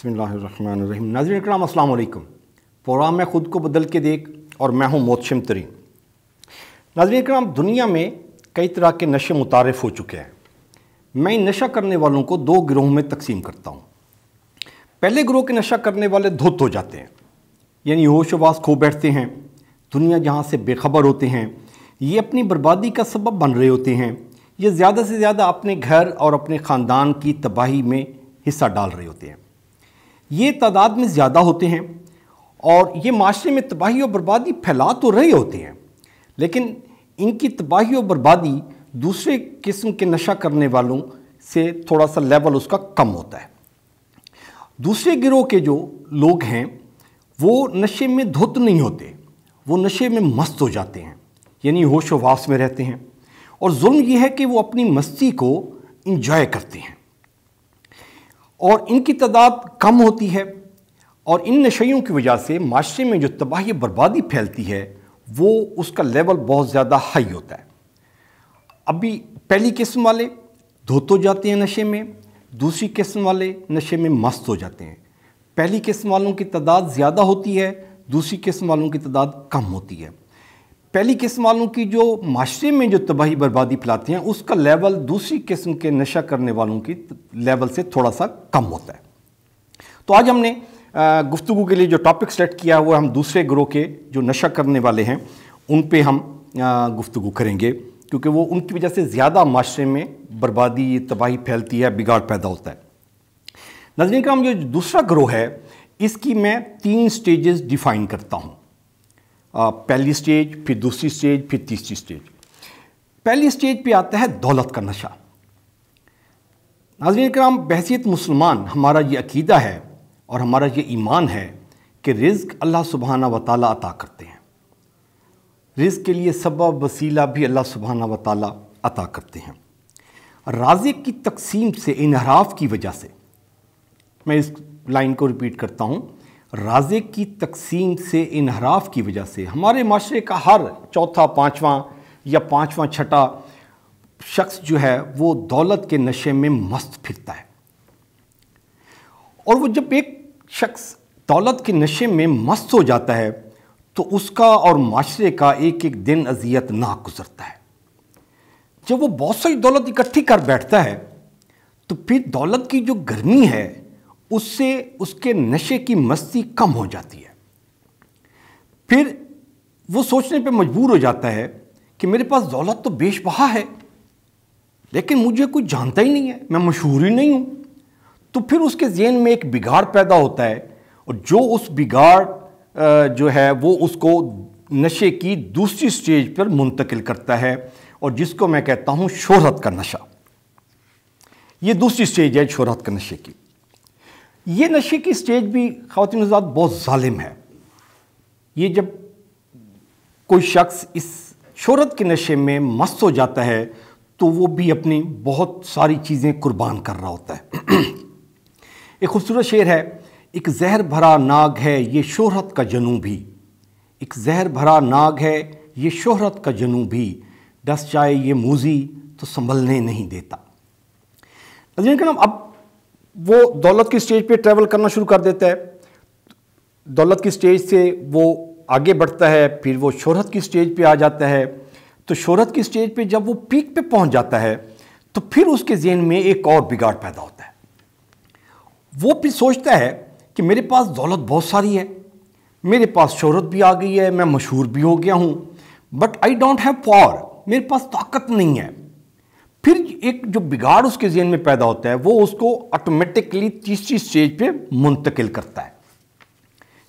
बिस्मिल्लाहिर्रहमानिर्रहीम। नाज़रीन इकराम अस्सलाम वालेकुम। प्रोग्राम में ख़ुद को बदल के देख और मैं हूँ मोहतशिम तरीन। नाज़रीन इकराम, दुनिया में कई तरह के नशे मुतारिफ़ हो चुके हैं। मैं इन नशा करने वालों को दो गिरोह में तकसीम करता हूँ। पहले गिरोह के नशा करने वाले धुत हो जाते हैं, यानी होश वास खो बैठते हैं, दुनिया जहाँ से बेखबर होते हैं। ये अपनी बर्बादी का सबब बन रहे होते हैं। ये ज़्यादा से ज़्यादा अपने घर और अपने ख़ानदान की तबाही में हिस्सा डाल रहे होते हैं। ये तादाद में ज़्यादा होते हैं और ये माशरे में तबाही और बर्बादी फैला तो रहे होते हैं, लेकिन इनकी तबाही और बर्बादी दूसरे किस्म के नशा करने वालों से थोड़ा सा लेवल उसका कम होता है। दूसरे गिरोह के जो लोग हैं वो नशे में धुत नहीं होते, वो नशे में मस्त हो जाते हैं, यानी होश वास में रहते हैं। और जुल्म ये है कि वो अपनी मस्ती को इंजॉय करते हैं और इनकी तादाद कम होती है। और इन नशइयों की वजह से माशरे में जो तबाही बर्बादी फैलती है वो उसका लेवल बहुत ज़्यादा हाई होता है। अभी पहली किस्म वाले धुत हो जाते हैं नशे में, दूसरी किस्म वाले नशे में मस्त हो जाते हैं। पहली किस्म वालों की तादाद ज़्यादा होती है, दूसरी किस्म वालों की तादाद कम होती है। पहली किस्म वालों की जो माशरे में जो तबाही बर्बादी फैलाते हैं उसका लेवल दूसरी किस्म के नशा करने वालों की लेवल से थोड़ा सा कम होता है। तो आज हमने गुफ्तगू के लिए जो टॉपिक सेलेक्ट किया है वो हम दूसरे गिरोह के जो नशा करने वाले हैं उन पे हम गुफ्तगू करेंगे, क्योंकि वो उनकी वजह से ज़्यादा माशरे में बर्बादी तबाही फैलती है, बिगाड़ पैदा होता है। नाज़रीन का हम जो दूसरा गिरोह है इसकी मैं 3 स्टेजेस डिफ़ाइन करता हूँ। पहली स्टेज, फिर दूसरी स्टेज, फिर तीसरी स्टेज। पहली स्टेज पे आता है दौलत का नशा। नाज़रीन किराम, बहसीत मुसलमान हमारा ये अकीदा है और हमारा ये ईमान है कि रिज़्क़ अल्लाह सुब्हाना व तआला अता करते हैं। रिज़्क़ के लिए सबब वसीला भी अल्लाह सुब्हाना व तआला अता करते हैं। राज़िक़ की तकसीम से इनहराफ की वजह से, मैं इस लाइन को रिपीट करता हूँ, राज़िक़ की तकसीम से इनहराफ की वजह से हमारे माशरे का हर चौथा, पाँचवां या पाँचवां छठा शख्स जो है वो दौलत के नशे में मस्त फिरता है। और वो जब एक शख्स दौलत के नशे में मस्त हो जाता है तो उसका और माशरे का एक एक दिन अज़ियतनाक गुजरता है। जब वो बहुत सारी दौलत इकट्ठी कर बैठता है तो फिर दौलत की जो गर्मी है उससे उसके नशे की मस्ती कम हो जाती है। फिर वो सोचने पे मजबूर हो जाता है कि मेरे पास दौलत तो बेशबहा है, लेकिन मुझे कोई जानता ही नहीं है, मैं मशहूर ही नहीं हूँ। तो फिर उसके ज़हन में एक बिगाड़ पैदा होता है और जो उस बिगाड़ जो है वो उसको नशे की दूसरी स्टेज पर मुंतकिल करता है, और जिसको मैं कहता हूँ शोहरत का नशा। ये दूसरी स्टेज है शोहरत का नशे की। ये नशे की स्टेज भी ख़वातीन हज़रात बहुत ज़ालिम है। ये जब कोई शख्स इस शोहरत के नशे में मस्त हो जाता है तो वो भी अपनी बहुत सारी चीज़ें कुर्बान कर रहा होता है। एक खूबसूरत शेर है, एक जहर भरा नाग है ये शोहरत का जनू भी, एक जहर भरा नाग है ये शोहरत का जनू भी, डस जाए ये मूजी तो संभलने नहीं देता। नाज़रीन का नाम, अब वो दौलत की स्टेज पे ट्रैवल करना शुरू कर देता है। दौलत की स्टेज से वो आगे बढ़ता है, फिर वो शोहरत की स्टेज पे आ जाता है। तो शोहरत की स्टेज पे जब वो पीक पे पहुंच जाता है तो फिर उसके ज़हन में एक और बिगाड़ पैदा होता है। वो फिर सोचता है कि मेरे पास दौलत बहुत सारी है, मेरे पास शोहरत भी आ गई है, मैं मशहूर भी हो गया हूँ, but I don't have power, मेरे पास ताकत नहीं है। फिर एक जो बिगाड़ उसके ज़हन में पैदा होता है वो उसको ऑटोमेटिकली तीसरी स्टेज पे मुंतकिल करता है,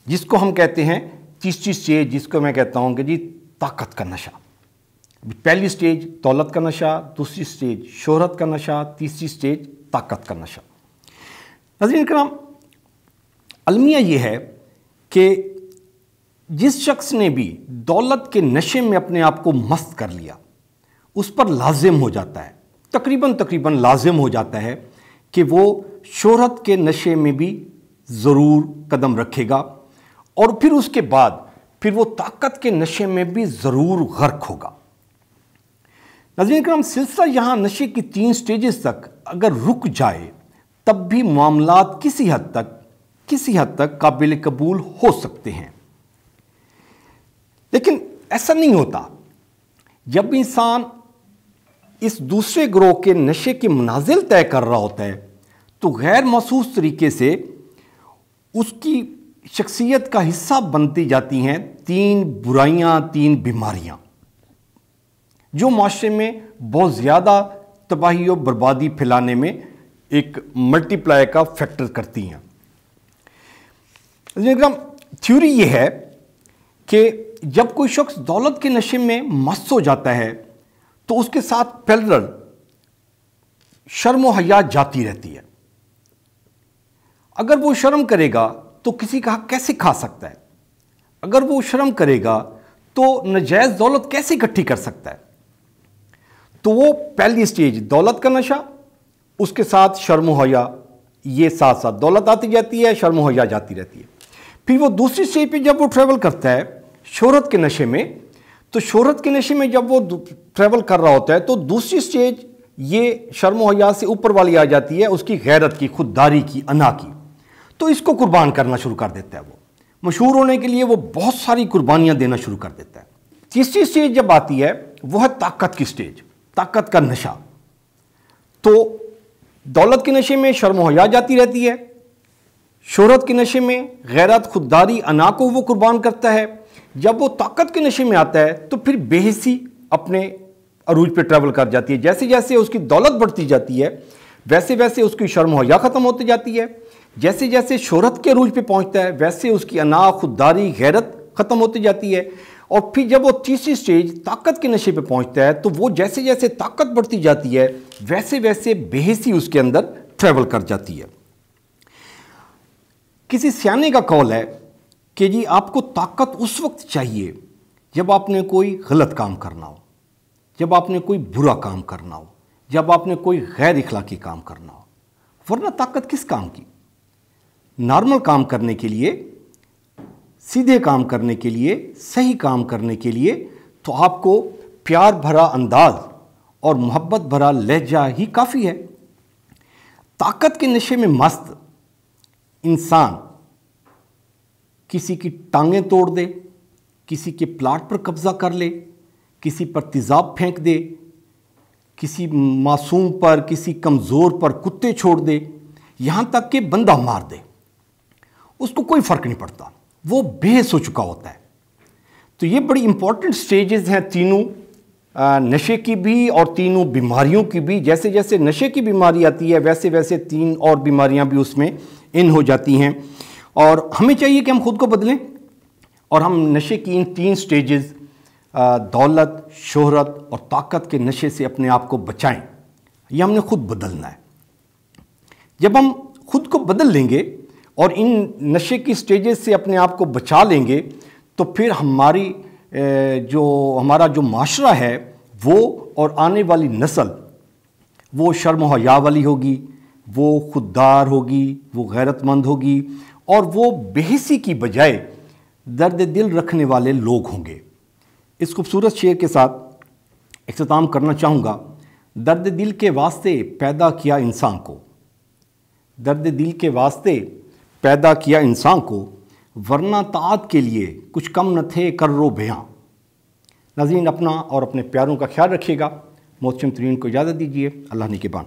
जिसको हम कहते हैं तीसरी स्टेज, जिसको मैं कहता हूँ कि जी ताकत का नशा। पहली स्टेज दौलत का नशा, दूसरी स्टेज शोहरत का नशा, तीसरी स्टेज ताकत का नशा। नाज़रीन करम, अलमिया ये है कि जिस शख्स ने भी दौलत के नशे में अपने आप को मस्त कर लिया उस पर लाजिम हो जाता है, तकरीबन लाजिम हो जाता है कि वो शोहरत के नशे में भी ज़रूर कदम रखेगा और फिर उसके बाद फिर वो ताकत के नशे में भी ज़रूर गर्क होगा। नाज़रीन करम, सिलसिला यहाँ नशे की 3 स्टेजेस तक अगर रुक जाए तब भी मामलात किसी हद तक کسی حد تک قابل قبول ہو سکتے ہیں، لیکن ایسا نہیں ہوتا۔ جب انسان اس دوسرے گروہ کے نشے کے منازل طے کر رہا ہوتا ہے تو غیر محسوس طریقے سے اس کی شخصیت کا حصہ بنتی جاتی ہیں 3 برائیاں، 3 بیماریاں، جو معاشرے میں بہت زیادہ تباہی و بربادی پھیلانے میں ایک ملٹی پلائی کا فیکٹر کرتی ہیں۔ تھیوری یہ ہے کہ جب کوئی شخص دولت کے نشے میں مست ہو جاتا ہے تو اس کے ساتھ پیرلل شرم و حیا جاتی رہتی ہے۔ اگر وہ شرم کرے گا تو کسی کا حق کیسے کھا سکتا ہے؟ اگر وہ شرم کرے گا تو ناجائز دولت کیسے اکٹھی کر سکتا ہے؟ تو وہ پہلی سٹیج دولت کا نشہ، اس کے ساتھ شرم و حیا، یہ ساتھ ساتھ دولت آتی جاتی ہے، شرم و حیا جاتی رہتی ہے۔ پھر وہ دوسری سٹیج پہ جب وہ ٹریول کرتا ہے شہرت کے نشے میں، تو شہرت کے نشے میں جب وہ ٹریول کر رہا ہوتا ہے تو دوسری سٹیج یہ شرم و حیا سے اوپر والی آ جاتی ہے، اس کی غیرت کی، خودداری کی، انا کی، تو اس کو قربان کرنا شروع کر دیتا ہے۔ وہ مشہور ہونے کے لیے وہ بہت ساری قربانیاں دینا شروع کر دیتا ہے۔ تیسری سٹیج جب آتی ہے وہ ہے طاقت کی سٹیج، طاقت کا نشہ۔ تو دولت کے نشے میں شرم و حیا جاتی رہتی ہے، شہرت کے نشے میں غیرت، خودداری، انا کو وہ قربان کرتا ہے۔ جب وہ طاقت کے نشے میں آتا ہے تو پھر بے حسی اپنے عروج پہ ٹریول کر جاتی ہے۔ جیسے جیسے اس کی دولت بڑھتی جاتی ہے ویسے ویسے اس کی شرم و حیا ختم ہوتی جاتی ہے، جیسے جیسے شہرت کے عروج پہ پہنچتا ہے ویسے اس کی انا، خودداری، غیرت ختم ہوتی جاتی ہے۔ اور پھر جب وہ تیسری سٹیج طاقت کے نشے پہ پہنچتا ہے تو وہ جیسے جیسے طاقت بڑھتی جاتی ہے ویسے ویسے بے حسی اس کے اندر ٹریول کر جاتی ہے۔ کسی سیانے کا قول ہے کہ جی آپ کو طاقت اس وقت چاہیے جب آپ نے کوئی غلط کام کرنا ہو، جب آپ نے کوئی برا کام کرنا ہو، جب آپ نے کوئی غیر اخلاقی کام کرنا ہو، ورنہ طاقت کس کام کی؟ نارمل کام کرنے کے لیے، سیدھے کام کرنے کے لیے، صحیح کام کرنے کے لیے تو آپ کو پیار بھرا انداز اور محبت بھرا لہجہ ہی کافی ہے۔ طاقت کے نشے میں مست انسان کسی کی ٹانگیں توڑ دے، کسی کے پلاٹ پر قبضہ کر لے، کسی پر تیزاب پھینک دے، کسی معصوم پر، کسی کمزور پر کتے چھوڑ دے، یہاں تک کہ بندہ مار دے، اس کو کوئی فرق نہیں پڑتا، وہ بے حس ہو چکا ہوتا ہے۔ تو یہ بڑی امپورٹنٹ سٹیجز ہیں تینوں، نشے کی بھی اور تینوں بیماریوں کی بھی۔ جیسے جیسے نشے کی بیماری آتی ہے ویسے ویسے 3 اور بیماریاں بھی اس میں ان ہو جاتی ہیں، اور ہمیں چاہیے کہ ہم خود کو بدلیں اور ہم نشے کی ان 3 سٹیجز دولت، شہرت اور طاقت کے نشے سے اپنے آپ کو بچائیں۔ یہ ہم نے خود بدلنا ہے۔ جب ہم خود کو بدل لیں گے اور ان نشے کی سٹیجز سے اپنے آپ کو بچا لیں گے تو پھر ہمارا جو معاشرہ ہے وہ اور آنے والی نسل وہ شرم و حیا والی ہوگی، وہ خوددار ہوگی، وہ غیرت مند ہوگی، اور وہ بے حسی کی بجائے درد دل رکھنے والے لوگ ہوں گے۔ اس خوبصورت شعر کے ساتھ اختتام کرنا چاہوں گا۔ درد دل کے واسطے پیدا کیا انسان کو، درد دل کے واسطے پیدا کیا انسان کو، ورنہ طاعت کے لیے کچھ کم نہ تھے کرو بیاں۔ ناظرین، اپنا اور اپنے پیاروں کا خیال رکھیے گا۔ محتشم ترین کو اجازت دیجیے۔ اللہ نگہبان۔